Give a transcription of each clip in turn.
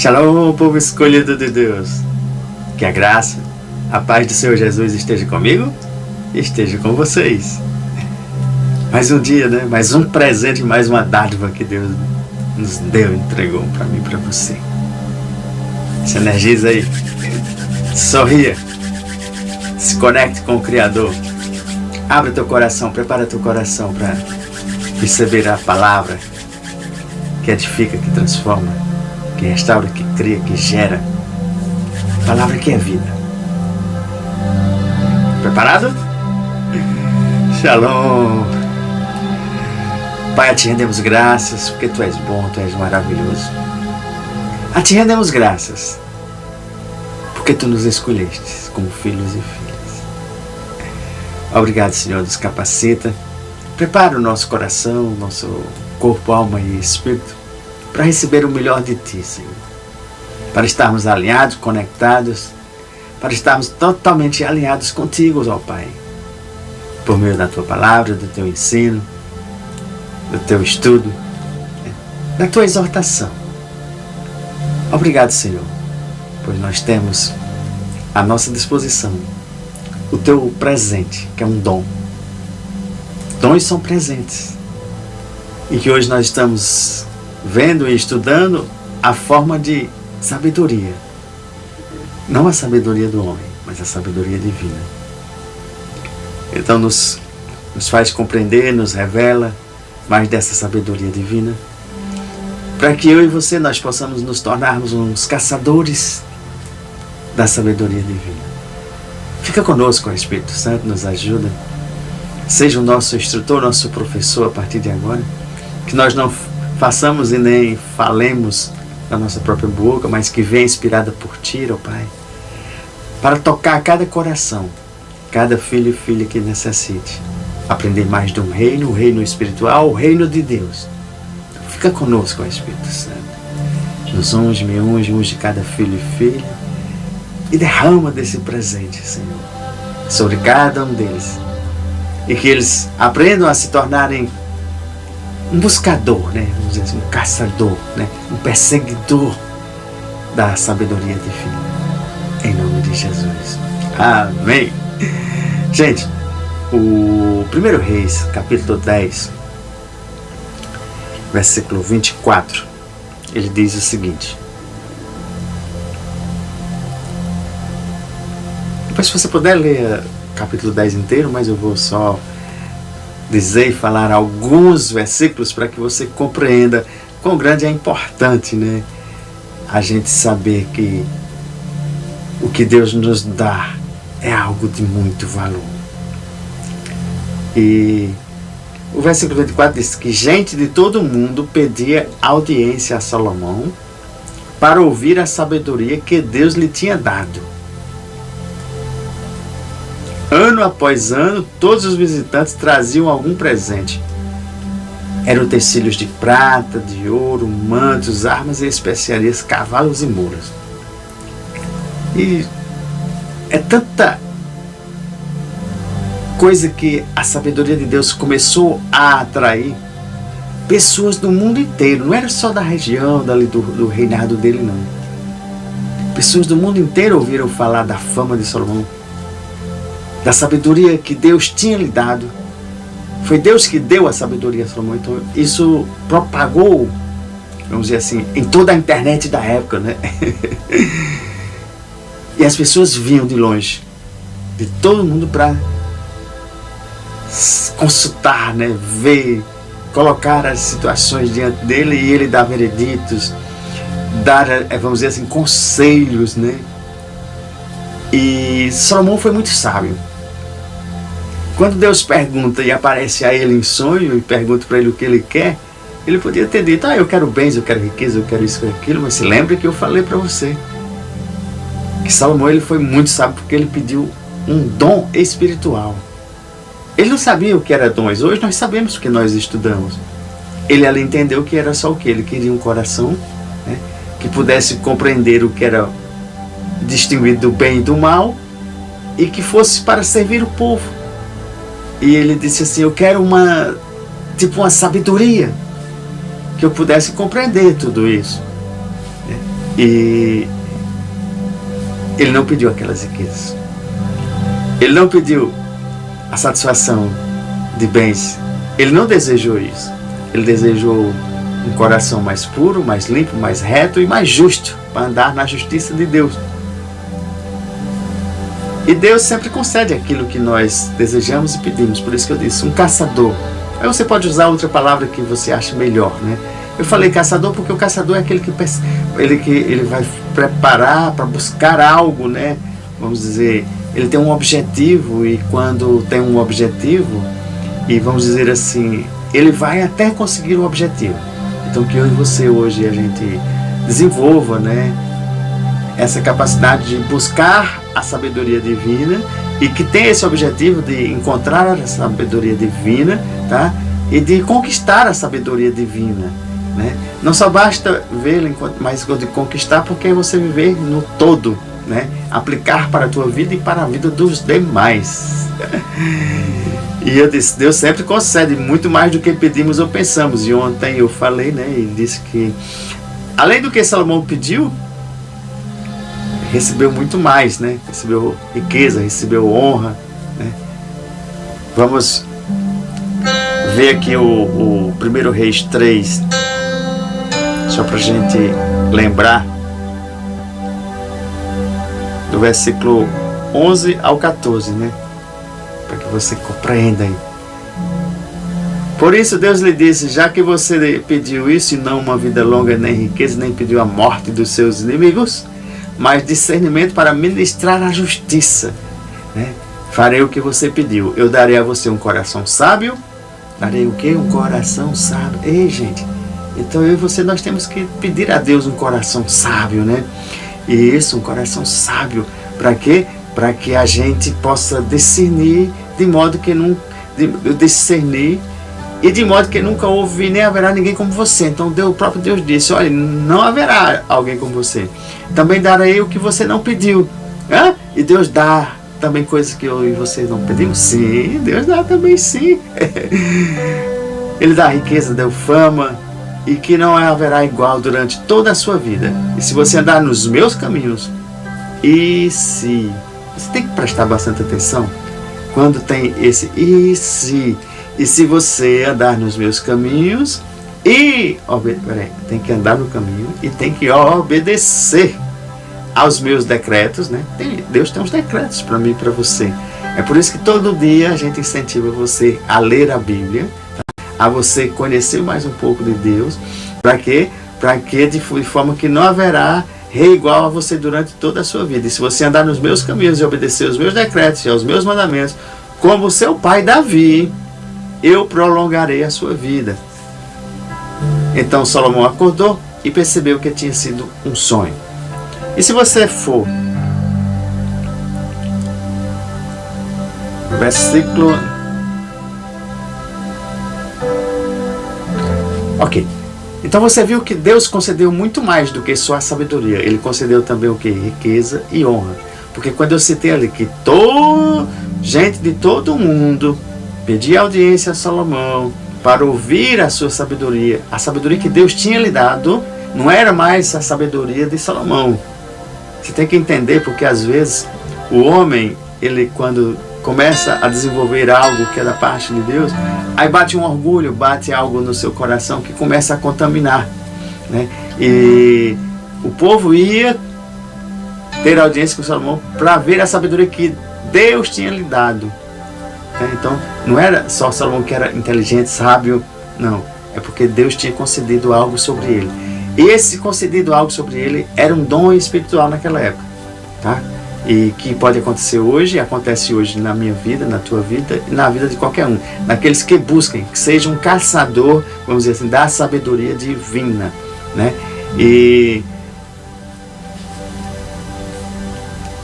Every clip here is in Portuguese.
Shalom, povo escolhido de Deus. Que a graça, a paz do Senhor Jesus esteja comigo e esteja com vocês. Mais um dia, né? Mais um presente, mais uma dádiva que Deus nos deu, entregou para mim e para você. Se energiza aí. Sorria. Se conecte com o Criador. Abre teu coração, prepara teu coração para receber a palavra que edifica, que transforma, que restaura, que cria, que gera. Palavra que é vida. Preparado? Shalom. Pai, a Ti rendemos graças, porque Tu és bom, Tu és maravilhoso. A Ti rendemos graças, porque Tu nos escolhestes como filhos e filhas. Obrigado, Senhor, nos capacita. Prepara o nosso coração, nosso corpo, alma e espírito para receber o melhor de Ti, Senhor. Para estarmos alinhados, conectados, para estarmos totalmente alinhados contigo, ó Pai. Por meio da Tua palavra, do Teu ensino, do Teu estudo, da Tua exortação. Obrigado, Senhor, pois nós temos à nossa disposição o Teu presente, que é um dom. Dons são presentes. E que hoje nós estamos vendo e estudando a forma de sabedoria. Não a sabedoria do homem, mas a sabedoria divina. Então nos faz compreender, nos revela mais dessa sabedoria divina, para que eu e você nós possamos nos tornarmos uns caçadores da sabedoria divina. Fica conosco, o Espírito Santo nos ajuda. Seja o nosso instrutor, nosso professor a partir de agora. Que nós não façamos e nem falemos da nossa própria boca, mas que venha inspirada por Ti, ó Pai, para tocar cada coração, cada filho e filha que necessite aprender mais do reino, o reino espiritual, o reino de Deus. Fica conosco, ó Espírito Santo. Nos unge, me unge cada filho e filha e derrama desse presente, Senhor, sobre cada um deles. E que eles aprendam a se tornarem um buscador, né? Vamos dizer assim, um caçador, né? Um perseguidor da sabedoria divina. Em nome de Jesus. Amém. Gente, o 1 Reis, capítulo 10, versículo 24, ele diz o seguinte. Depois, se você puder ler capítulo 10 inteiro, mas eu vou só dizer e falar alguns versículos para que você compreenda quão grande é importante, né? A gente saber que o que Deus nos dá é algo de muito valor. E o versículo 24 diz que gente de todo mundo pedia audiência a Salomão para ouvir a sabedoria que Deus lhe tinha dado. Ano após ano, todos os visitantes traziam algum presente. Eram utensílios de prata, de ouro, mantos, armas e especiarias, cavalos e mulas. E é tanta coisa que a sabedoria de Deus começou a atrair pessoas do mundo inteiro. Não era só da região, dali do reinado dele, não. Pessoas do mundo inteiro ouviram falar da fama de Salomão, da sabedoria que Deus tinha lhe dado. Foi Deus que deu a sabedoria a Salomão. Então isso propagou, vamos dizer assim, em toda a internet da época, né? E as pessoas vinham de longe, de todo mundo, para consultar, né? Ver, colocar as situações diante dele e ele dar vereditos, dar, vamos dizer assim, conselhos, né? E Salomão foi muito sábio. Quando Deus pergunta e aparece a ele em sonho e pergunta para ele o que ele quer, ele podia ter dito, eu quero bens, eu quero riqueza, eu quero isso, eu quero aquilo, mas se lembre que eu falei para você que Salomão ele foi muito sábio porque ele pediu um dom espiritual. Ele não sabia o que era dons. Hoje nós sabemos porque nós estudamos. Ele ali entendeu que era só o que? Ele queria um coração, né, que pudesse compreender o que era distinguir do bem e do mal e que fosse para servir o povo. E ele disse assim, eu quero uma sabedoria, que eu pudesse compreender tudo isso. E ele não pediu aquelas riquezas. Ele não pediu a satisfação de bens. Ele não desejou isso. Ele desejou um coração mais puro, mais limpo, mais reto e mais justo, para andar na justiça de Deus. E Deus sempre concede aquilo que nós desejamos e pedimos. Por isso que eu disse, um caçador. Aí você pode usar outra palavra que você acha melhor, né? Eu falei caçador porque o caçador é aquele que ele vai preparar para buscar algo, né? Vamos dizer, ele tem um objetivo, e quando tem um objetivo, e vamos dizer assim, ele vai até conseguir o objetivo. Então que eu e você hoje a gente desenvolva, né, essa capacidade de buscar a sabedoria divina, e que tem esse objetivo de encontrar a sabedoria divina, tá? E de conquistar a sabedoria divina, né? Não só basta vê-la, mas de conquistar, porque é você viver no todo, né? Aplicar para a tua vida e para a vida dos demais. E eu disse, Deus sempre concede muito mais do que pedimos ou pensamos. E ontem eu falei, né, e disse que além do que Salomão pediu, recebeu muito mais, né? Recebeu riqueza, recebeu honra, né? Vamos ver aqui o 1 Reis 3, só para a gente lembrar, do versículo 11 ao 14, né? Para que você compreenda aí. Por isso Deus lhe disse, já que você pediu isso e não uma vida longa, nem riqueza, nem pediu a morte dos seus inimigos, mas discernimento para ministrar a justiça, né? Farei o que você pediu. Eu darei a você um coração sábio. Darei o quê? Um coração sábio. Ei, gente, então eu e você, nós temos que pedir a Deus um coração sábio, né? E isso, um coração sábio. Para quê? Para que a gente possa discernir de modo que não... discernir e de modo que nunca houve nem haverá ninguém como você. Então o próprio Deus disse, olha, não haverá alguém como você. Também darei o que você não pediu. Hã? E Deus dá também coisas que eu e você não pedimos? Sim, Deus dá também, sim. Ele dá riqueza, deu fama, e que não haverá igual durante toda a sua vida. E se você andar nos meus caminhos, e se... Você tem que prestar bastante atenção quando tem esse e se você andar nos meus caminhos e... tem que andar no caminho e tem que obedecer aos meus decretos, né? Deus tem uns decretos para mim e para você. É por isso que todo dia a gente incentiva você a ler a Bíblia, tá? A você conhecer mais um pouco de Deus. Para quê? Para que de forma que não haverá rei igual a você durante toda a sua vida. E se você andar nos meus caminhos e obedecer aos meus decretos e aos meus mandamentos, como seu pai Davi, eu prolongarei a sua vida. Então Salomão acordou e percebeu que tinha sido um sonho. E se você for versículo... Ok. Então você viu que Deus concedeu muito mais do que só a sabedoria. Ele concedeu também o que? Riqueza e honra. Porque quando eu citei ali que gente de todo o mundo pedia audiência a Salomão para ouvir a sua sabedoria, a sabedoria que Deus tinha lhe dado, não era mais a sabedoria de Salomão. Você tem que entender, porque às vezes o homem, ele quando começa a desenvolver algo que é da parte de Deus, aí bate um orgulho, bate algo no seu coração que começa a contaminar, né? E o povo ia ter audiência com Salomão para ver a sabedoria que Deus tinha lhe dado, né? Então não era só Salomão que era inteligente, sábio, não, é porque Deus tinha concedido algo sobre ele. Esse concedido algo sobre ele era um dom espiritual naquela época, tá? E que pode acontecer hoje, acontece hoje na minha vida, na tua vida e na vida de qualquer um. Naqueles que busquem, que seja um caçador, vamos dizer assim, da sabedoria divina, né? E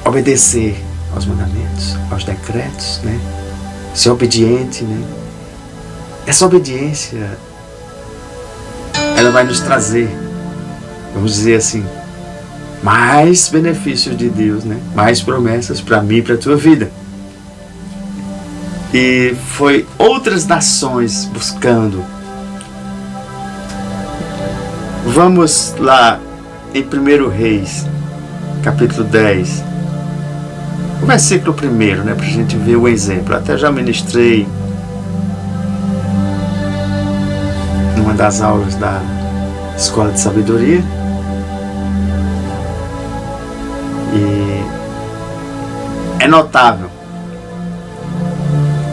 obedecer aos mandamentos, aos decretos, né? Ser obediente, né? Essa obediência, ela vai nos trazer, vamos dizer assim, mais benefícios de Deus, né? Mais promessas para mim e para a tua vida. E foi outras nações buscando. Vamos lá em 1 Reis, capítulo 10, o versículo 1, né, para a gente ver o exemplo. Até já ministrei numa das aulas da Escola de Sabedoria. E é notável.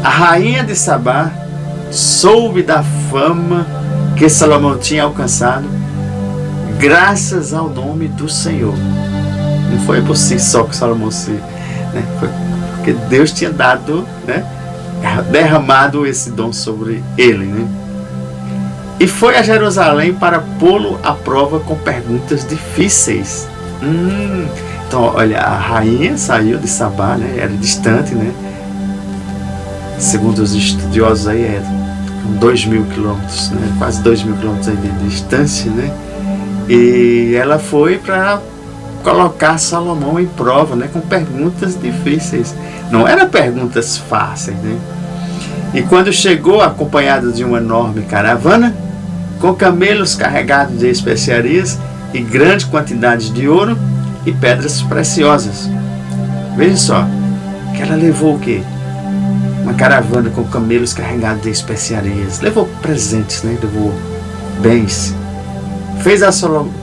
A rainha de Sabá soube da fama que Salomão tinha alcançado graças ao nome do Senhor. Não foi por si só que Salomão se... né, foi porque Deus tinha dado, né, derramado esse dom sobre ele, né? E foi a Jerusalém para pô-lo à prova com perguntas difíceis. Então, olha, a rainha saiu de Sabá, né? Era distante, né? Segundo os estudiosos aí, é 2.000 quilômetros, né? Quase 2.000 quilômetros aí de distância, né? E ela foi para colocar Salomão em prova, né? Com perguntas difíceis. Não eram perguntas fáceis, né? E quando chegou, acompanhado de uma enorme caravana, com camelos carregados de especiarias e grande quantidade de ouro e pedras preciosas. Veja só, que ela levou o quê? Uma caravana com camelos carregados de especiarias. Levou presentes, né? Levou bens. Fez a Salomão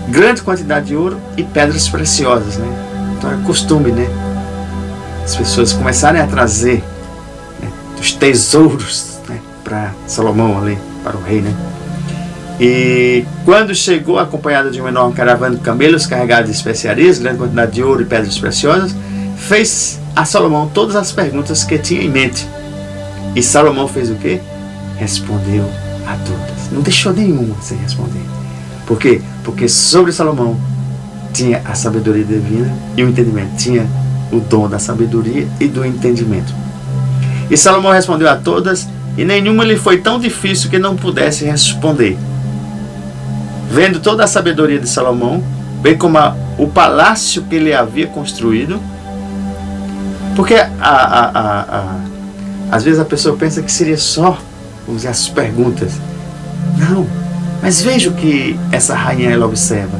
grande quantidade de ouro e pedras preciosas, né? Então é costume, né? As pessoas começarem a trazer, né, os tesouros, né, para Salomão ali, para o rei, né? E quando chegou acompanhado de uma enorme caravana de camelos carregados de especiarias, grande quantidade de ouro e pedras preciosas, fez a Salomão todas as perguntas que tinha em mente. E Salomão fez o quê? Respondeu a todas. Não deixou nenhuma sem responder. Por quê? Porque sobre Salomão tinha a sabedoria divina e o entendimento. Tinha o dom da sabedoria e do entendimento. E Salomão respondeu a todas, e nenhuma lhe foi tão difícil que não pudesse responder. Vendo toda a sabedoria de Salomão, bem como o palácio que ele havia construído, porque às vezes a pessoa pensa que seria só, vamos dizer, as perguntas. Não, mas veja o que essa rainha ela observa.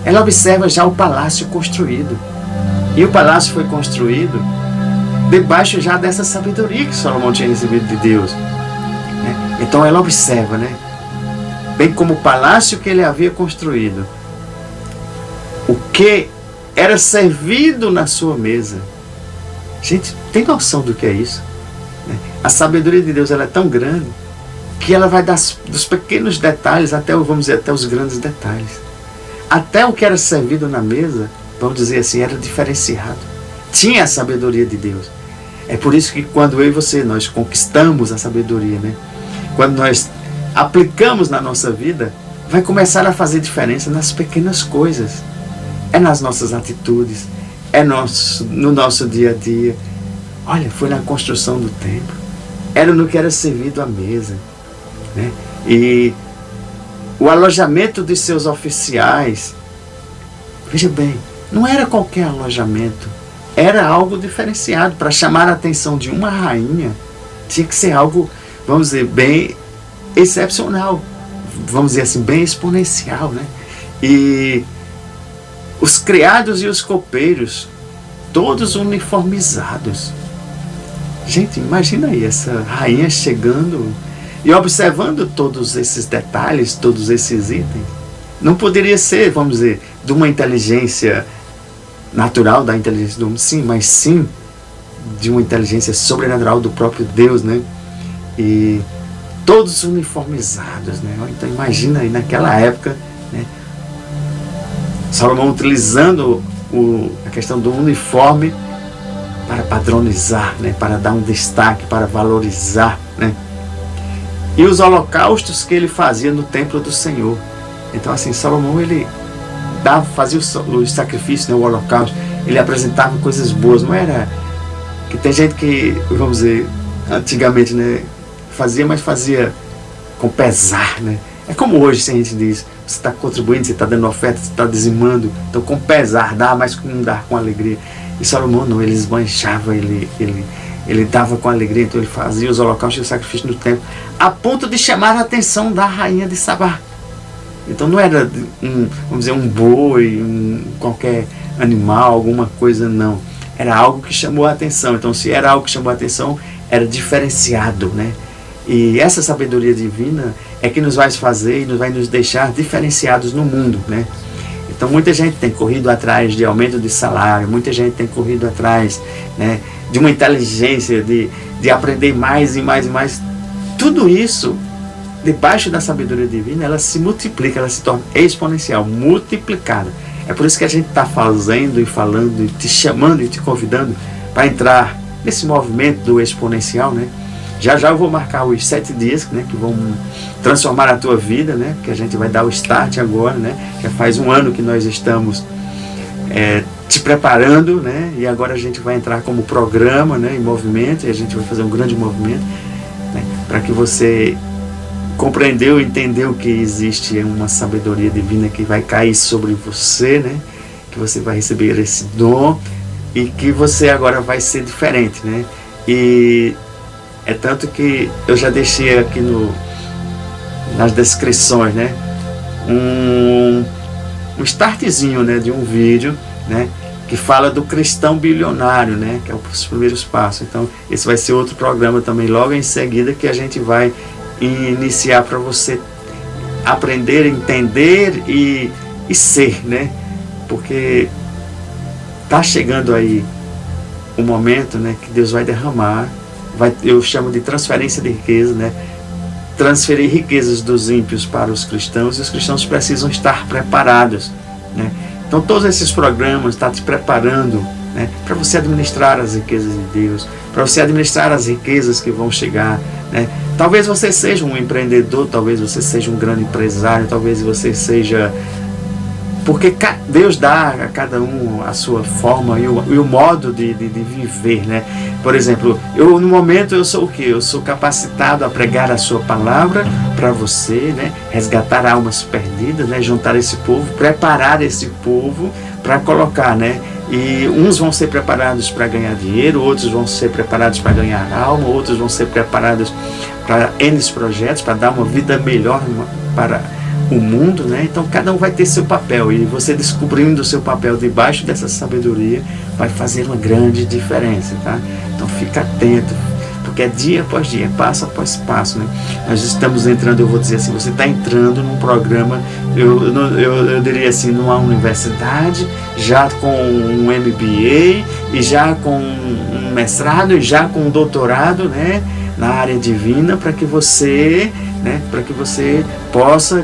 Ela observa já o palácio construído. E o palácio foi construído debaixo já dessa sabedoria que Salomão tinha recebido de Deus, né? Então ela observa, né? Bem como o palácio que ele havia construído, o que era servido na sua mesa. Gente, tem noção do que é isso? A sabedoria de Deus ela é tão grande que ela vai dos pequenos detalhes até, vamos dizer, até os grandes detalhes. Até o que era servido na mesa, vamos dizer assim, era diferenciado. Tinha a sabedoria de Deus. É por isso que quando eu e você, nós conquistamos a sabedoria, né? Quando nós aplicamos na nossa vida, vai começar a fazer diferença nas pequenas coisas. É nas nossas atitudes, é no nosso dia a dia. Olha, foi na construção do templo, era no que era servido à mesa, né? E o alojamento dos seus oficiais, veja bem, não era qualquer alojamento, era algo diferenciado. Para chamar a atenção de uma rainha, tinha que ser algo, vamos dizer, bem excepcional, vamos dizer assim, bem exponencial, né? E os criados e os copeiros, todos uniformizados. Gente, imagina aí essa rainha chegando e observando todos esses detalhes, todos esses itens. Não poderia ser, vamos dizer, de uma inteligência natural, da inteligência do homem, sim, mas sim de uma inteligência sobrenatural do próprio Deus, né? E todos uniformizados, né? Então imagina aí naquela época, né? Salomão utilizando a questão do uniforme para padronizar, né? Para dar um destaque, para valorizar, né? E os holocaustos que ele fazia no templo do Senhor. Então assim, Salomão ele fazia o sacrifício, né? O holocausto, ele apresentava coisas boas, não era que tem gente que, vamos dizer, antigamente, né, fazia, mas fazia com pesar, né? É como hoje, se a gente diz, você está contribuindo, você está dando oferta, você está dizimando, então com pesar, dá, mas não dá com alegria. E Salomão não, ele esbanjava, ele dava com alegria, então ele fazia os holocaustos e os sacrifícios no templo, a ponto de chamar a atenção da rainha de Sabá. Então não era vamos dizer, um boi, qualquer animal, alguma coisa, não. Era algo que chamou a atenção. Então, se era algo que chamou a atenção, era diferenciado, né? E essa sabedoria divina é que nos vai fazer e nos vai nos deixar diferenciados no mundo, né? Então, muita gente tem corrido atrás de aumento de salário, muita gente tem corrido atrás, né, de uma inteligência, de aprender mais e mais e mais. Tudo isso, debaixo da sabedoria divina, ela se multiplica, ela se torna exponencial, multiplicada. É por isso que a gente está fazendo e falando, e te chamando e te convidando para entrar nesse movimento do exponencial, né? Já eu vou marcar os 7 dias, né, que vão transformar a tua vida, né? Que a gente vai dar o start agora, né? Já faz um ano que nós estamos te preparando, né? E agora a gente vai entrar como programa, né, em movimento, e a gente vai fazer um grande movimento, né, para que você compreendeu, entendeu que existe uma sabedoria divina que vai cair sobre você, né? Que você vai receber esse dom e que você agora vai ser diferente, né? E é tanto que eu já deixei aqui nas descrições, né, um startzinho, né, de um vídeo, né, que fala do cristão bilionário, né, que é os primeiros passos. Então, esse vai ser outro programa também, logo em seguida, que a gente vai iniciar para você aprender, entender e ser, né, porque tá chegando aí o momento, né, que Deus vai derramar. Eu chamo de transferência de riqueza, né? Transferir riquezas dos ímpios para os cristãos, e os cristãos precisam estar preparados, né? Então todos esses programas estão te preparando, né, para você administrar as riquezas de Deus, para você administrar as riquezas que vão chegar, né? Talvez você seja um empreendedor, talvez você seja um grande empresário, talvez você seja... Porque Deus dá a cada um a sua forma e o modo de viver, né? Por exemplo, no momento eu sou o quê? Eu sou capacitado a pregar a sua palavra para você, né? Resgatar almas perdidas, né? Juntar esse povo, preparar esse povo para colocar, né? E uns vão ser preparados para ganhar dinheiro, outros vão ser preparados para ganhar alma, outros vão ser preparados para N projetos, para dar uma vida melhor para o mundo, né? Então cada um vai ter seu papel, e você descobrindo o seu papel debaixo dessa sabedoria vai fazer uma grande diferença, tá? Então fica atento, porque é dia após dia, passo após passo, né? Nós estamos entrando, eu vou dizer assim, você está entrando num programa, eu diria assim, numa universidade, já com um MBA, e já com um mestrado, e já com um doutorado, né, na área divina, para que você, né, possa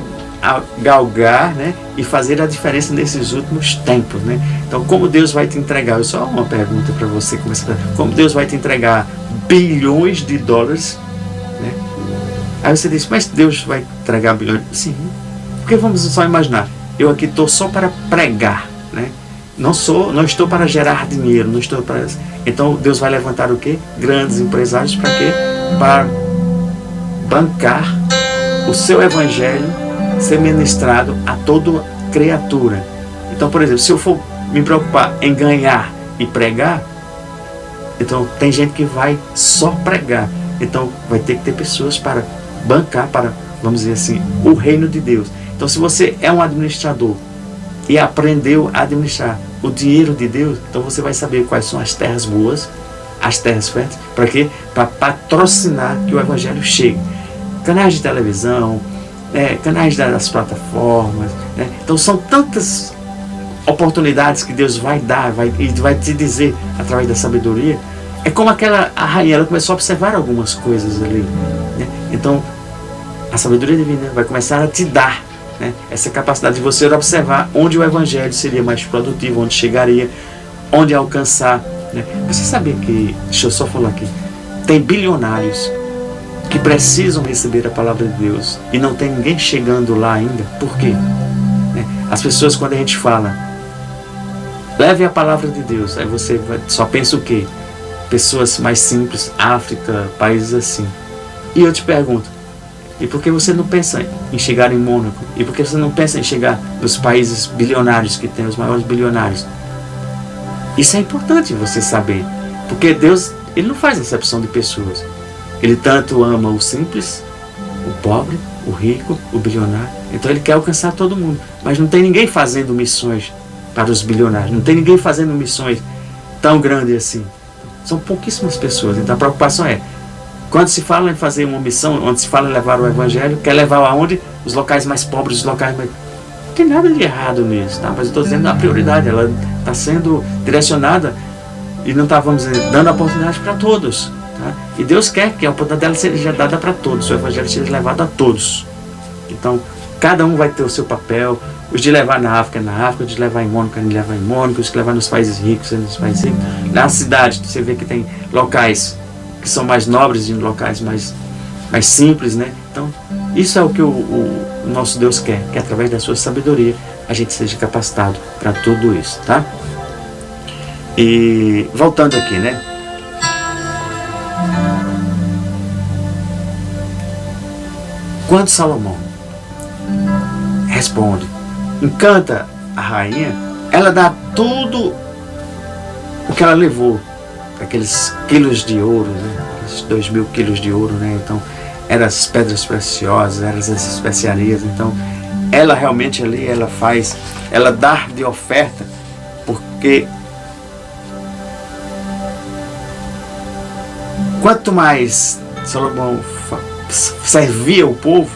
galgar, né, e fazer a diferença nesses últimos tempos, né? Então, como Deus vai te entregar? Só uma pergunta para você começar. Como Deus vai te entregar bilhões de dólares, né? Aí você diz, mas Deus vai entregar bilhões? Sim. Porque vamos só imaginar, eu aqui estou só para pregar, né? Não estou para gerar dinheiro, não estou para... Então Deus vai levantar o quê? Grandes empresários para quê? Para bancar o seu evangelho ser ministrado a toda criatura. Então, por exemplo, se eu for me preocupar em ganhar e pregar, então tem gente que vai só pregar. Então vai ter que ter pessoas para bancar, para, vamos dizer assim, o reino de Deus. Então, se você é um administrador e aprendeu a administrar o dinheiro de Deus, então você vai saber quais são as terras boas, as terras férteis. Para quê? Para patrocinar que o evangelho chegue. Canais de televisão, canais das plataformas, né? Então são tantas oportunidades que Deus vai dar, e vai te dizer através da sabedoria. É como a rainha, ela começou a observar algumas coisas ali, né? Então a sabedoria divina vai começar a te dar, né, essa capacidade de você observar onde o evangelho seria mais produtivo, onde chegaria, onde alcançar, né? Você sabia que, deixa eu só falar aqui, tem bilionários que precisam receber a palavra de Deus e não tem ninguém chegando lá ainda. Por quê? As pessoas, quando a gente fala leve a palavra de Deus, aí você só pensa o quê? Pessoas mais simples, África, países assim. E eu te pergunto, e por que você não pensa em chegar em Mônaco? E por que você não pensa em chegar nos países bilionários, que tem os maiores bilionários? Isso é importante você saber, porque Deus, Ele não faz acepção de pessoas. Ele tanto ama o simples, o pobre, o rico, o bilionário. Então ele quer alcançar todo mundo. Mas não tem ninguém fazendo missões para os bilionários. Não tem ninguém fazendo missões tão grandes assim. São pouquíssimas pessoas. Então a preocupação é, quando se fala em fazer uma missão, onde se fala em levar o evangelho, quer levar aonde? Os locais mais pobres, os locais mais... Não tem nada de errado nisso, tá? Mas eu estou dizendo a prioridade, ela está sendo direcionada e não está, vamos dizer, dando a oportunidade para todos. Tá? E Deus quer que a oportunidade dela seja dada para todos, o evangelho seja levado a todos. Então, cada um vai ter o seu papel. Os de levar na África, os de levar em Mônaco, levar em Mônaco, os de levar nos países ricos, nos países ricos. Na cidade, você vê que tem locais que são mais nobres e locais mais simples, né? Então, isso é o que o nosso Deus quer, que através da sua sabedoria a gente seja capacitado para tudo isso, tá? E voltando aqui, né? Quando Salomão responde, encanta a rainha, ela dá tudo o que ela levou, aqueles quilos de ouro, né? Aqueles 2.000 quilos de ouro, né? Então, eram as pedras preciosas, eram as especiarias. Então, ela realmente ali, ela dá de oferta, porque quanto mais Salomão servia o povo,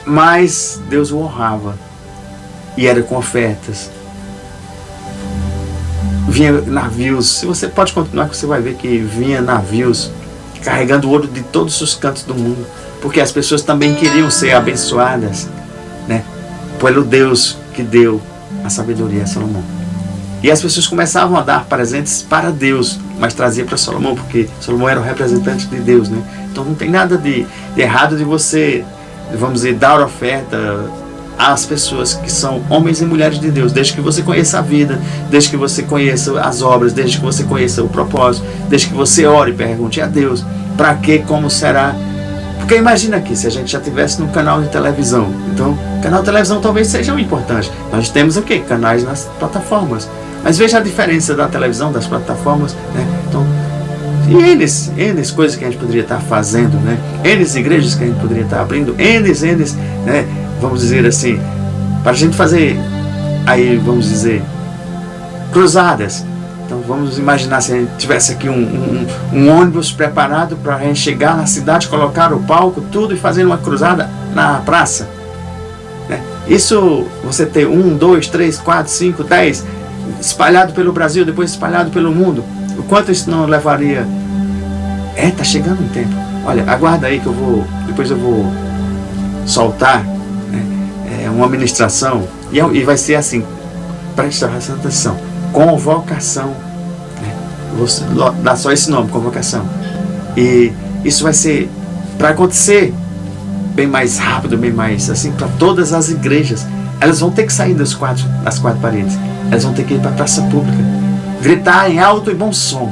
mais Deus o honrava. E era com ofertas. Vinha navios, se você pode continuar, que você vai ver que vinha navios carregando ouro de todos os cantos do mundo, porque as pessoas também queriam ser abençoadas, né, pelo Deus que deu a sabedoria a Salomão. E as pessoas começavam a dar presentes para Deus, mas trazia para Salomão, porque Salomão era o representante de Deus, né? Então não tem nada de errado de você, vamos dizer, dar oferta às pessoas que são homens e mulheres de Deus, desde que você conheça a vida, desde que você conheça as obras, desde que você conheça o propósito, desde que você ore e pergunte a Deus, para que, como será. Porque imagina aqui, se a gente já estivesse num canal de televisão, então, canal de televisão talvez seja importante. Nós temos o quê? Canais nas plataformas. Mas veja a diferença da televisão, das plataformas, né? Então, e N coisas que a gente poderia estar fazendo, né? N igrejas que a gente poderia estar abrindo, N, né? Vamos dizer assim, para a gente fazer, aí vamos dizer, cruzadas. Então vamos imaginar se a gente tivesse aqui um ônibus preparado para a gente chegar na cidade, colocar o palco, tudo e fazer uma cruzada na praça, né? Isso, você ter 1, 2, 3, 4, 5, 10 espalhado pelo Brasil, depois espalhado pelo mundo, o quanto isso não levaria? Tá chegando um tempo. Olha, aguarda aí que depois eu vou soltar, né, uma ministração e vai ser assim, preste atenção, convocação, né? Vou dar só esse nome, convocação, e isso vai ser para acontecer bem mais rápido, bem mais assim, para todas as igrejas. Elas vão ter que sair das quatro paredes, elas vão ter que ir para a praça pública, gritar em alto e bom som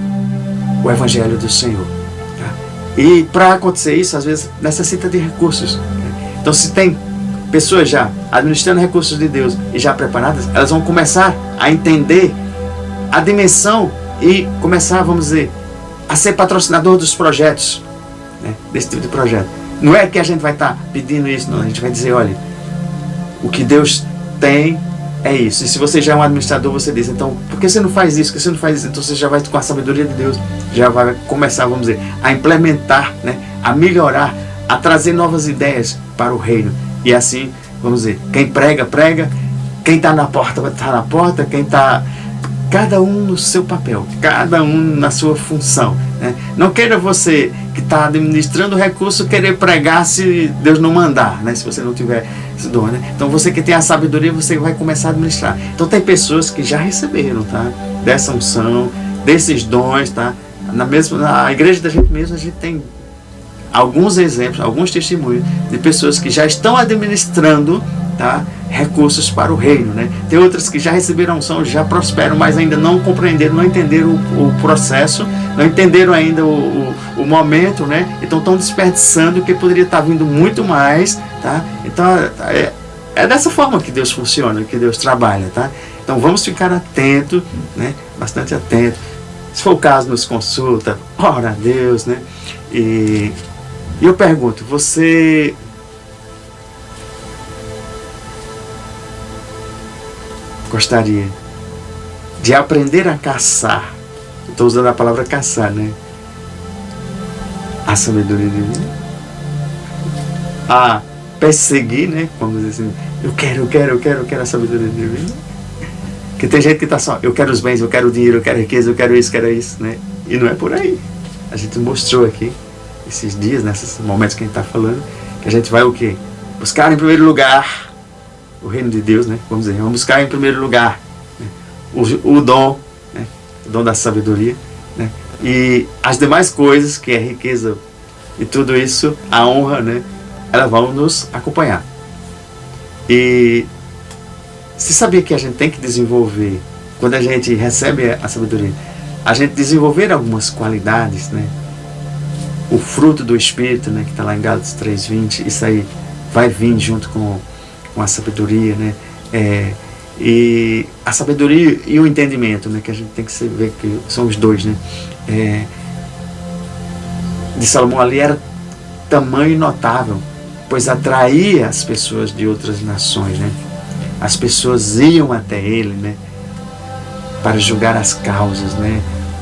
o evangelho do Senhor, tá? E para acontecer isso, às vezes necessita de recursos, né? Então, se tem pessoas já administrando recursos de Deus e já preparadas, elas vão começar a entender a dimensão e começar, vamos dizer, a ser patrocinador dos projetos, né, desse tipo de projeto. Não é que a gente vai estar pedindo isso, não. A gente vai dizer, olha, o que Deus tem é isso. E se você já é um administrador, você diz, então, por que você não faz isso? Por que você não faz isso? Então você já vai, com a sabedoria de Deus, já vai começar, vamos dizer, a implementar, né, a melhorar, a trazer novas ideias para o reino. E assim, vamos dizer, quem prega, prega, quem está na porta, vai estar na porta, quem está... Cada um no seu papel, cada um na sua função, né? Não queira você, que está administrando o recurso, querer pregar se Deus não mandar, né? Se você não tiver esse dom, né? Então você que tem a sabedoria, você vai começar a administrar. Então tem pessoas que já receberam, tá? Dessa unção, desses dons, tá? Na igreja da gente mesmo, a gente tem alguns exemplos, alguns testemunhos de pessoas que já estão administrando, tá, recursos para o reino, né? Tem outras que já receberam a unção, já prosperam, mas ainda não compreenderam, não entenderam o processo, não entenderam ainda o momento, né? Então estão desperdiçando o que poderia estar vindo muito mais, tá? Então é dessa forma que Deus funciona, que Deus trabalha, tá? Então vamos ficar atentos, né? Bastante atentos. Se for o caso, nos consulta, ora a Deus, né? E eu pergunto, você gostaria de aprender a caçar, estou usando a palavra caçar, né? A sabedoria divina, a perseguir, né? Vamos dizer assim, eu quero a sabedoria divina. Que tem gente que está só, eu quero os bens, eu quero o dinheiro, eu quero a riqueza, eu quero isso, né? E não é por aí. A gente mostrou aqui, esses dias, nesses momentos que a gente está falando, que a gente vai o quê? Buscar em primeiro lugar o reino de Deus, né? Vamos dizer, vamos buscar em primeiro lugar, né? o dom, né? O dom da sabedoria, né? E as demais coisas, que é riqueza e tudo isso, a honra, né? Elas vão nos acompanhar. E você sabia que a gente tem que desenvolver, quando a gente recebe a sabedoria, a gente desenvolver algumas qualidades, né? O fruto do Espírito, né? Que está lá em Gálatas 3:20, isso aí vai vir junto com a sabedoria, né? E a sabedoria e o entendimento, né? Que a gente tem que ver que são os dois, né? De Salomão ali era tamanho notável, pois atraía as pessoas de outras nações, né? As pessoas iam até ele, né? Para julgar as causas, né?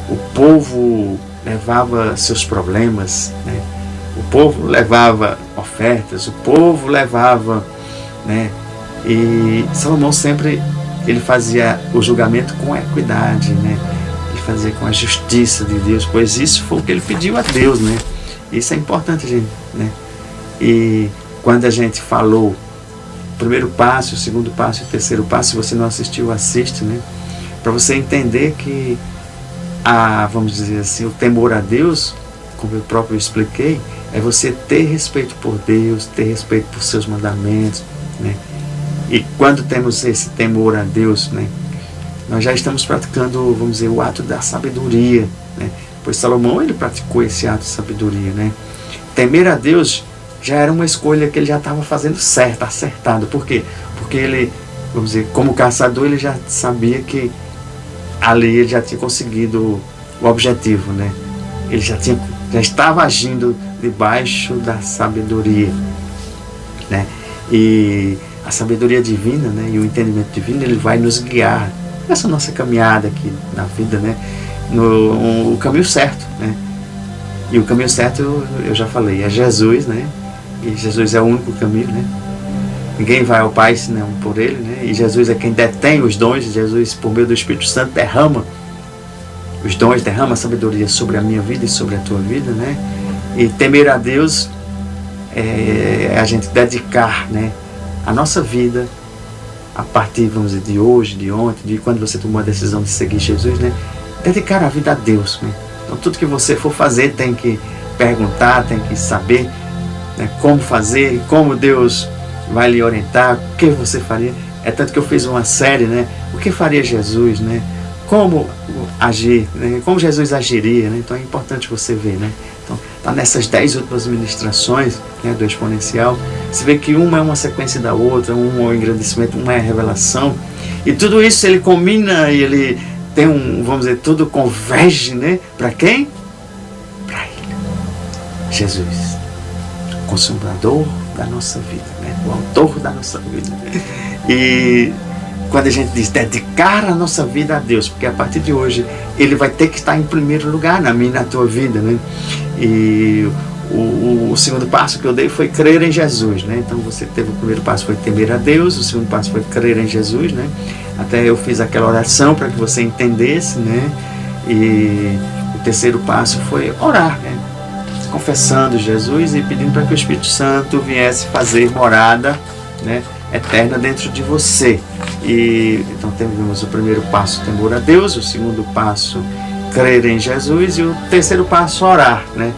O povo levava seus problemas, né? O povo levava ofertas, o povo levava, né? E Salomão sempre, ele fazia o julgamento com equidade, né? Ele fazia com a justiça de Deus, pois isso foi o que ele pediu a Deus, né? Isso é importante, gente, né? E quando a gente falou o primeiro passo, o segundo passo e o terceiro passo, se você não assistiu, assiste, né? Para você entender que vamos dizer assim, o temor a Deus, como eu próprio expliquei, é você ter respeito por Deus, ter respeito por seus mandamentos, né? E quando temos esse temor a Deus, né, nós já estamos praticando, vamos dizer, o ato da sabedoria, né? Pois Salomão, ele praticou esse ato de sabedoria, né? Temer a Deus já era uma escolha que ele já estava fazendo certa, acertado. Por quê? Porque ele, vamos dizer, como caçador, ele já sabia que ali ele já tinha conseguido o objetivo, né? Ele já estava agindo debaixo da sabedoria, né? E a sabedoria divina, né, e o entendimento divino, ele vai nos guiar nessa nossa caminhada aqui na vida, né, no caminho certo, né? E o caminho certo, eu já falei, é Jesus, né? E Jesus é o único caminho, né? Ninguém vai ao Pai senão por Ele, né? E Jesus é quem detém os dons. Jesus, por meio do Espírito Santo, derrama os dons, derrama a sabedoria sobre a minha vida e sobre a tua vida, né? E temer a Deus é a gente dedicar, né, a nossa vida a partir, vamos dizer, de hoje, de ontem, de quando você tomou a decisão de seguir Jesus, né? Dedicar a vida a Deus, né? Então tudo que você for fazer tem que perguntar, tem que saber, né, como fazer, como Deus vai lhe orientar, o que você faria. É tanto que eu fiz uma série, né? O que faria Jesus, né? Como agir, né? Como Jesus agiria, né? Então é importante você ver, né? Então, tá nessas 10 últimas ministrações, né, do exponencial. Você vê que uma é uma sequência da outra, uma é o engrandecimento, uma é a revelação. E tudo isso ele combina e ele tem vamos dizer, tudo converge, né? Para quem? Para Ele. Jesus, o consumador da nossa vida, né? O autor da nossa vida. E quando a gente diz dedicar a nossa vida a Deus, porque a partir de hoje Ele vai ter que estar em primeiro lugar na minha e na tua vida, né? E o segundo passo que eu dei foi crer em Jesus, né? Então você teve o primeiro passo foi temer a Deus, o segundo passo foi crer em Jesus, né? Até eu fiz aquela oração para que você entendesse, né? E o terceiro passo foi orar, né? Confessando Jesus e pedindo para que o Espírito Santo viesse fazer morada, né, eterna dentro de você. E então temos o primeiro passo, temor a Deus, o segundo passo, crer em Jesus, e o terceiro passo, orar, né?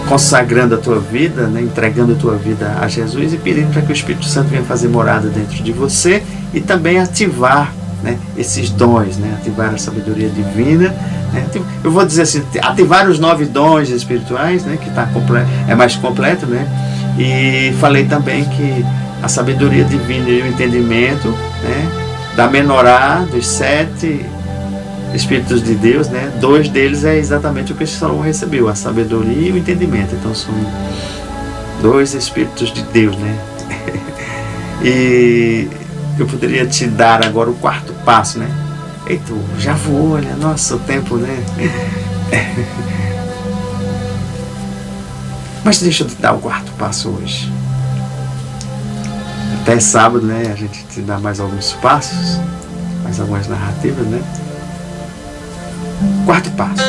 Consagrando a tua vida, né? Entregando a tua vida a Jesus e pedindo para que o Espírito Santo venha fazer morada dentro de você e também ativar, né, esses dons, né? Ativar a sabedoria divina, né? Eu vou dizer assim, ativar os 9 dons espirituais, né? Que é mais completo, né? E falei também que a sabedoria divina e o entendimento, né, da menorá, dos 7 Espíritos de Deus, né, 2 deles é exatamente o que Salomão recebeu, a sabedoria e o entendimento. Então são 2 Espíritos de Deus, né? E eu poderia te dar agora o quarto passo, né? Eita, já voou, olha, nossa, o tempo, né? Mas deixa eu te dar o quarto passo hoje. Até sábado, né? A gente te dá mais alguns passos, mais algumas narrativas, né? Quarto passo.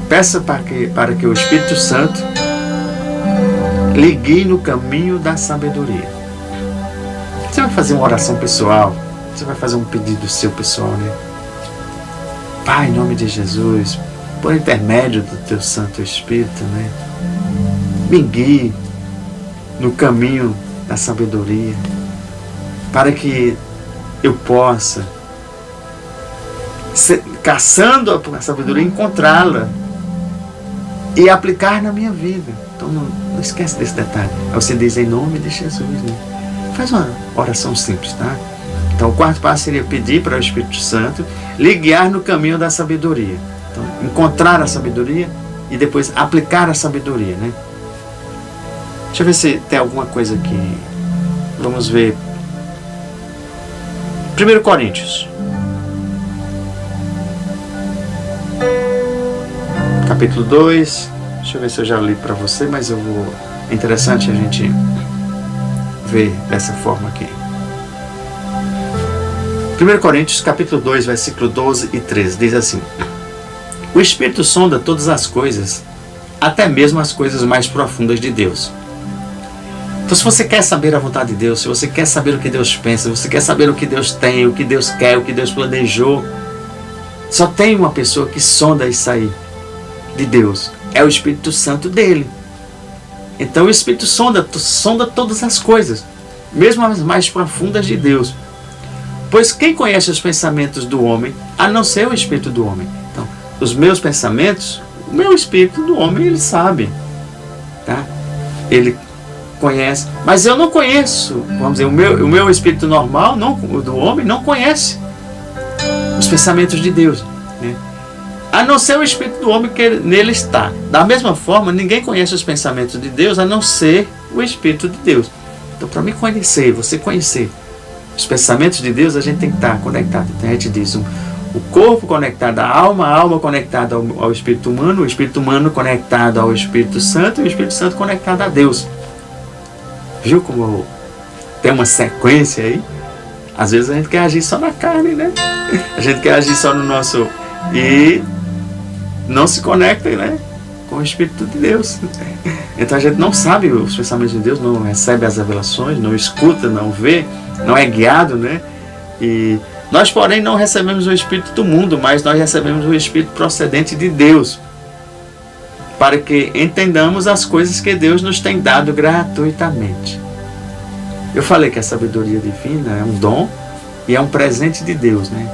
Peça para que o Espírito Santo lhe guie no caminho da sabedoria. Você vai fazer uma oração pessoal, você vai fazer um pedido seu pessoal, né? Pai, em nome de Jesus, por intermédio do teu Santo Espírito, né? Me guie no caminho da sabedoria, para que eu possa, caçando a sabedoria, encontrá-la e aplicar na minha vida. Então não esquece desse detalhe. Aí você diz em nome de Jesus, né? Faz uma oração simples, tá? Então o quarto passo seria pedir para o Espírito Santo lhe guiar no caminho da sabedoria. Então, encontrar a sabedoria e depois aplicar a sabedoria, né? Deixa eu ver se tem alguma coisa aqui. Vamos ver. 1 Coríntios. Capítulo 2. Deixa eu ver se eu já li para você, mas é interessante a gente ver dessa forma aqui. 1 Coríntios, capítulo 2, versículo 12 e 13, diz assim: o Espírito sonda todas as coisas, até mesmo as coisas mais profundas de Deus. Então, se você quer saber a vontade de Deus, se você quer saber o que Deus pensa, se você quer saber o que Deus tem, o que Deus quer, o que Deus planejou, só tem uma pessoa que sonda isso aí de Deus, é o Espírito Santo dele. Então o Espírito sonda todas as coisas, mesmo as mais profundas de Deus. Pois quem conhece os pensamentos do homem, a não ser o Espírito do homem? Então, os meus pensamentos, o meu Espírito do homem, ele sabe, tá? Ele conhece, mas eu não conheço, vamos dizer, o meu espírito normal, não, o do homem, não conhece os pensamentos de Deus, né? A não ser o espírito do homem que nele está. Da mesma forma, ninguém conhece os pensamentos de Deus a não ser o Espírito de Deus. Então, para me conhecer, você conhecer os pensamentos de Deus, a gente tem que estar conectado. Então, a gente diz o corpo conectado à alma, a alma conectada ao espírito humano, o espírito humano conectado ao Espírito Santo e o Espírito Santo conectado a Deus. Viu como tem uma sequência aí? Às vezes a gente quer agir só na carne, né? A gente quer agir só no nosso... E não se conecta, né, com o Espírito de Deus. Então a gente não sabe os pensamentos de Deus, não recebe as revelações, não escuta, não vê, não é guiado, né? E nós, porém, não recebemos o Espírito do mundo, mas nós recebemos o Espírito procedente de Deus, para que entendamos as coisas que Deus nos tem dado gratuitamente. Eu falei que a sabedoria divina é um dom e é um presente de Deus, né?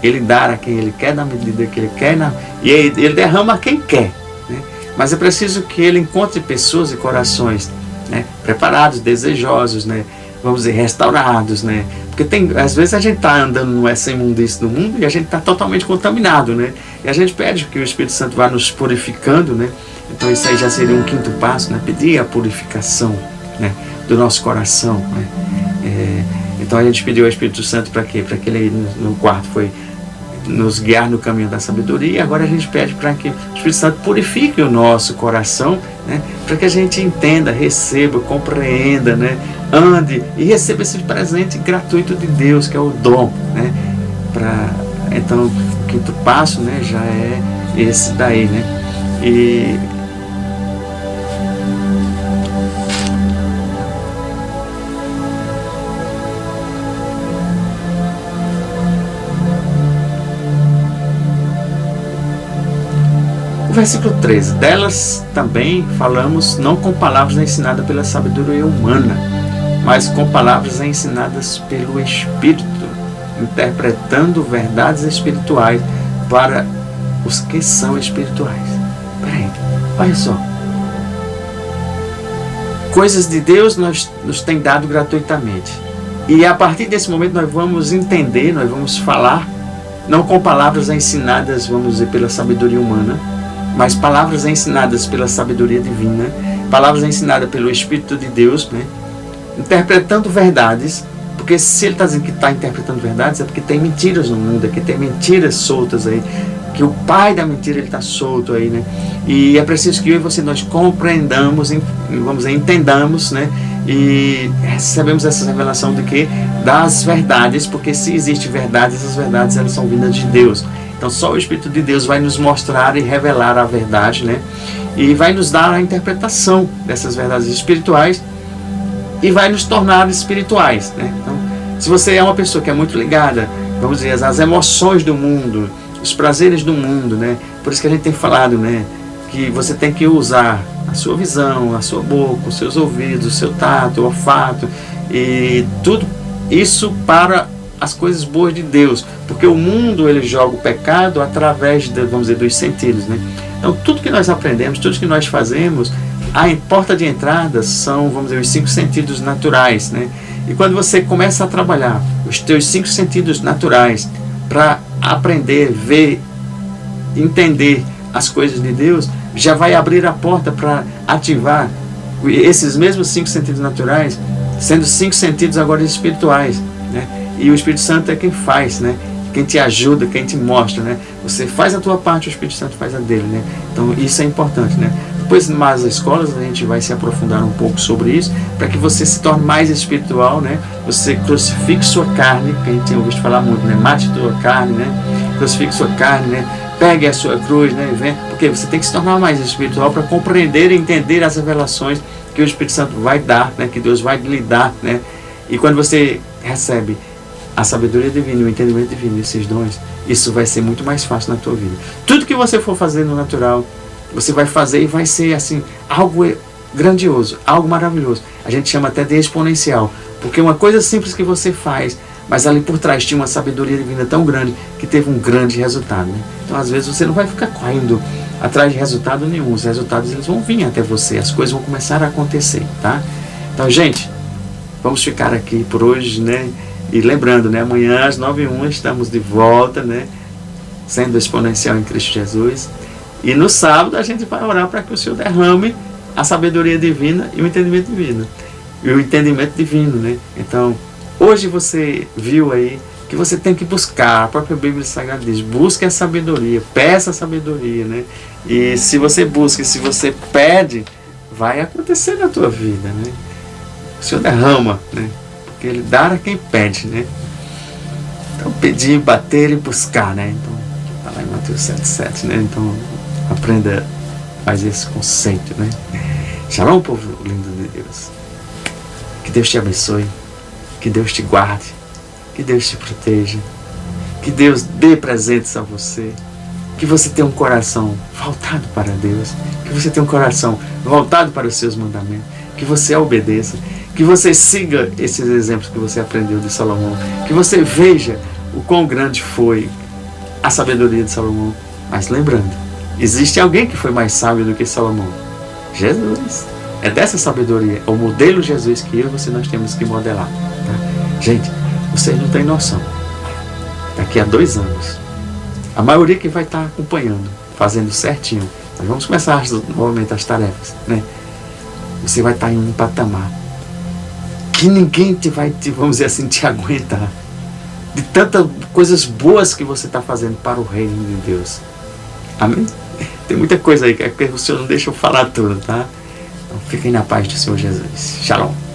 Ele dá a quem Ele quer, na medida que Ele quer, e Ele derrama a quem quer, né? Mas é preciso que Ele encontre pessoas e corações, né, preparados, desejosos, né, vamos dizer, restaurados, né? Porque às vezes a gente está andando nessa imundície do mundo e a gente está totalmente contaminado, né? E a gente pede que o Espírito Santo vá nos purificando, né? Então isso aí já seria um quinto passo, né? Pedir a purificação, né, do nosso coração, né? Então a gente pediu ao Espírito Santo para quê? Para que Ele, no quarto, foi nos guiar no caminho da sabedoria, e agora a gente pede para que o Espírito Santo purifique o nosso coração, né, para que a gente entenda, receba, compreenda, né, ande e receba esse presente gratuito de Deus, que é o dom, né? Então o quinto passo, né, já é esse daí, né? E versículo 13, delas também falamos não com palavras ensinadas pela sabedoria humana, mas com palavras ensinadas pelo Espírito, interpretando verdades espirituais para os que são espirituais. Peraí, olha só. Coisas de Deus nos tem dado gratuitamente. E a partir desse momento nós vamos entender, nós vamos falar, não com palavras ensinadas, vamos dizer, pela sabedoria humana, mas palavras ensinadas pela sabedoria divina, palavras ensinadas pelo Espírito de Deus, né? Interpretando verdades, Porque se ele está dizendo que está interpretando verdades, é porque tem mentiras no mundo, é que tem mentiras soltas aí, que o pai da mentira ele está solto aí, né? E é preciso que eu e você nós compreendamos, vamos dizer, entendamos, né? E recebemos essa revelação de que das verdades, porque se existe verdades, as verdades elas são vindas de Deus. Então só o Espírito de Deus vai nos mostrar e revelar a verdade, né? E vai nos dar a interpretação dessas verdades espirituais e vai nos tornar espirituais, né? Então, se você é uma pessoa que é muito ligada, vamos dizer, às emoções do mundo, os prazeres do mundo, né? Por isso que a gente tem falado, né? Que você tem que usar a sua visão, a sua boca, os seus ouvidos, o seu tato, o olfato e tudo isso para as coisas boas de Deus, porque o mundo ele joga o pecado através vamos dizer, dos sentidos, né? Então tudo que nós aprendemos, tudo que nós fazemos, a porta de entrada são, vamos dizer, os 5 sentidos naturais, né? E quando você começa a trabalhar os teus 5 sentidos naturais para aprender, ver, entender as coisas de Deus, já vai abrir a porta para ativar esses mesmos 5 sentidos naturais, sendo 5 sentidos agora espirituais, né? E o Espírito Santo é quem faz, né? Quem te ajuda, quem te mostra, né? Você faz a tua parte, o Espírito Santo faz a dele, né? Então isso é importante, né? Depois, nas escolas, a gente vai se aprofundar um pouco sobre isso, para que você se torne mais espiritual, né? Você crucifique sua carne, que a gente tem ouvido falar muito, né? Mate tua carne, né? Crucifique sua carne, né? Pegue a sua cruz, né? Vem, porque você tem que se tornar mais espiritual para compreender e entender as revelações que o Espírito Santo vai dar, né? Que Deus vai lhe dar, né? E quando você recebe a sabedoria divina e o entendimento divino, esses dons, isso vai ser muito mais fácil na tua vida. Tudo que você for fazer no natural, você vai fazer e vai ser assim, algo grandioso, algo maravilhoso. A gente chama até de exponencial, porque uma coisa simples que você faz, mas ali por trás tinha uma sabedoria divina tão grande que teve um grande resultado, né? Então às vezes você não vai ficar correndo atrás de resultado nenhum, os resultados eles vão vir até você, as coisas vão começar a acontecer, tá? Então, gente, vamos ficar aqui por hoje, né? E lembrando, né? Amanhã às 9h01 estamos de volta, né? Sendo exponencial em Cristo Jesus. E no sábado a gente vai orar para que o Senhor derrame a sabedoria divina e o entendimento divino. E o entendimento divino, né? Então, hoje você viu aí que você tem que buscar, a própria Bíblia Sagrada diz, busque a sabedoria, peça a sabedoria, né? E se você busca, se você pede, vai acontecer na tua vida, né? O Senhor derrama, né? Porque Ele dá a quem pede, né? Então, pedir, bater e buscar, né? Então, está lá em Mateus 7,7, né? Então, aprenda mais esse conceito, né? Shalom, povo lindo de Deus. Que Deus te abençoe, que Deus te guarde, que Deus te proteja, que Deus dê presentes a você, que você tenha um coração voltado para Deus, que você tenha um coração voltado para os seus mandamentos, que você obedeça, que você siga esses exemplos que você aprendeu de Salomão, que você veja o quão grande foi a sabedoria de Salomão. Mas lembrando, existe alguém que foi mais sábio do que Salomão. Jesus. É dessa sabedoria, é o modelo Jesus que eu e você nós temos que modelar. Tá? Gente, vocês não têm noção. Daqui a 2 anos, a maioria que vai estar acompanhando, fazendo certinho, nós vamos começar novamente as tarefas, né? Você vai estar em um patamar que ninguém vamos dizer assim, te aguentar. De tantas coisas boas que você está fazendo para o reino de Deus. Amém? Tem muita coisa aí que o Senhor não deixa eu falar tudo, tá? Então fiquem na paz do Senhor Jesus. Shalom.